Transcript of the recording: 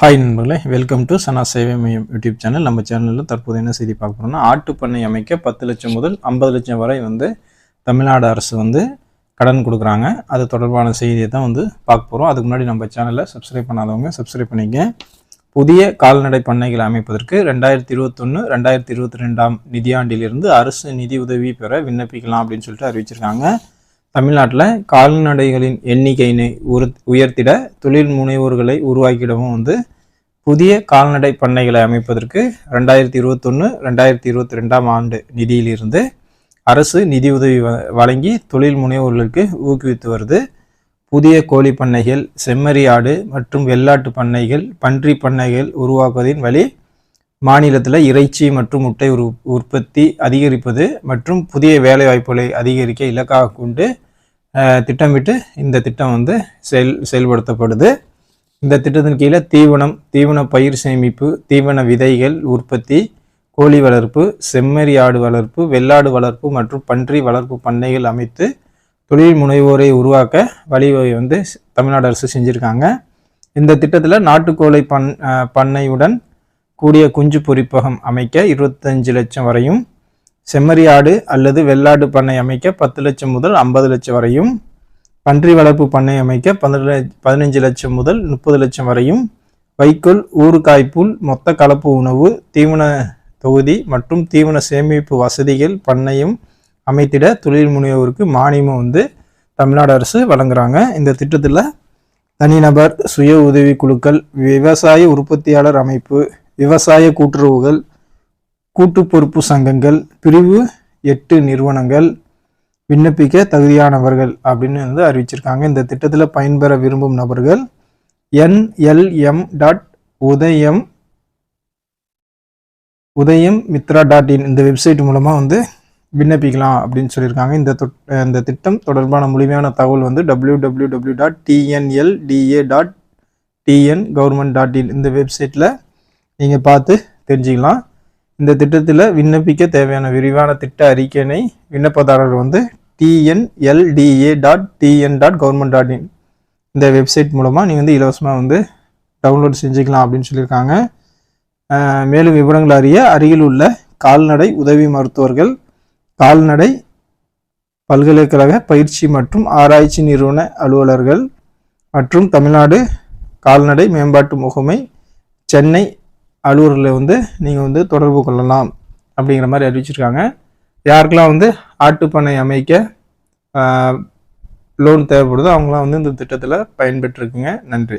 Hi நண்பர்களே, welcome to சனா சேவை மையம் யூடியூப் சேனல். நம்ம சேனலில் தற்போது என்ன செய்தி பார்க்க போகிறோம்னா, ஆட்டுப்பண்ணை அமைக்க 10 லட்சம் முதல் 50 லட்சம் வரை தமிழ்நாடு அரசு கடன் கொடுக்குறாங்க. அது தொடர்பான செய்தியை தான் பார்க்க போகிறோம். அதுக்கு முன்னாடி நம்ம சேனலை சப்ஸ்கிரைப் பண்ணாதவங்க சப்ஸ்கிரைப் பண்ணிக்க. புதிய கால்நடை பண்ணைகளை அமைப்பதற்கு 2021-2022 நிதியாண்டிலிருந்து அரசு நிதி உதவி பெற விண்ணப்பிக்கலாம் அப்படின்னு சொல்லிட்டு அறிவிச்சிருக்காங்க. தமிழ்நாட்டில் கால்நடைகளின் எண்ணிக்கையினை உயர்த்திட தொழில் முனைவோர்களை உருவாக்கிடவும் புதிய கால்நடை பண்ணைகளை அமைப்பதற்கு 2021-2022 ஆண்டு நிதியிலிருந்து அரசு நிதியுதவி வழங்கி தொழில் முனைவோர்களுக்கு ஊக்குவித்து வருது. புதிய கோழி பண்ணைகள், செம்மறி ஆடு மற்றும் வெள்ளாட்டு பண்ணைகள், பன்றி பண்ணைகள் உருவாக்குவதின் வழி மாநிலத்தில் இறைச்சி மற்றும் முட்டை உற்பத்தி அதிகரிப்பது மற்றும் புதிய வேலைவாய்ப்புகளை அதிகரிக்க இலக்காக கொண்டு திட்டமிட்டு இந்த திட்டம் செயல்படுத்தப்படுது. இந்த திட்டத்தின் கீழே தீவன பயிர் சேமிப்பு, தீவன விதைகள் உற்பத்தி, கோழி வளர்ப்பு, செம்மறி ஆடு வளர்ப்பு, வெள்ளாடு வளர்ப்பு மற்றும் பன்றி வளர்ப்பு பண்ணைகள் அமைத்து தொழில் முனைவோரை உருவாக்க வழிவகை தமிழ்நாடு அரசு செஞ்சுருக்காங்க. இந்த திட்டத்தில் நாட்டுக்கோழி பண்ணையுடன் கூடிய குஞ்சு பொரிப்பகம் அமைக்க 25 லட்சம் வரையும், செம்மறி ஆடு அல்லது வெள்ளாடு பண்ணை அமைக்க 10 லட்சம் முதல் 50 லட்சம் வரையும், பன்றி வளர்ப்பு பண்ணை அமைக்க 15 லட்சம் முதல் 30 லட்சம் வரையும், வைக்கோல், ஊறுகாய்ப்புல், மொத்த கலப்பு உணவு, தீவன தொகுதி மற்றும் தீவன சேமிப்பு வசதிகள் பண்ணையும் அமைத்திட தொழில் முனைவோருக்கு மானியம் தமிழ்நாடு அரசு வழங்குறாங்க. இந்த திட்டத்தில் தனிநபர், சுய உதவி குழுக்கள், விவசாய உற்பத்தியாளர் அமைப்பு, விவசாய கூட்டுறவுகள், கூட்டு பொறுப்பு சங்கங்கள், பிரிவு 8 நிறுவனங்கள் விண்ணப்பிக்க தகுதியானவர்கள் அப்படின்னு அறிவிச்சிருக்காங்க. இந்த திட்டத்தில் பயன்பெற விரும்பும் நபர்கள் nlm.udayamitra.in இந்த வெப்சைட் மூலமாக விண்ணப்பிக்கலாம் அப்படின்னு சொல்லியிருக்காங்க. இந்த திட்டம் தொடர்பான முழுமையான தகவல் www.tnlda.tngovernment.in இந்த வெப்சைட்டில் நீங்கள் பார்த்து தெரிஞ்சுக்கலாம். இந்த திட்டத்தில் விண்ணப்பிக்க தேவையான விரிவான திட்ட அறிக்கையினை விண்ணப்பதாரர் tnlda.tn.government.in இந்த வெப்சைட் மூலமாக நீங்கள் இலவசமாக டவுன்லோட் செஞ்சுக்கலாம் அப்படின்னு சொல்லியிருக்காங்க. மேலும் விவரங்கள் அறிய அருகில் உள்ள கால்நடை உதவி மருத்துவர்கள், கால்நடை பல்கலைக்கழக பயிற்சி மற்றும் ஆராய்ச்சி நிறுவன அலுவலர்கள் மற்றும் தமிழ்நாடு கால்நடை மேம்பாட்டு முகமை சென்னை அலுவலர்களை நீங்கள் தொடர்பு கொள்ளலாம் அப்படிங்கிற மாதிரி அறிவிச்சிருக்காங்க. யாருக்கெல்லாம் ஆட்டுப்பண்ணை அமைக்க லோன் தேவைப்படுதோ அவங்களாம் இந்த திட்டத்தில் பயன்பெற்றிருக்குங்க. நன்றி.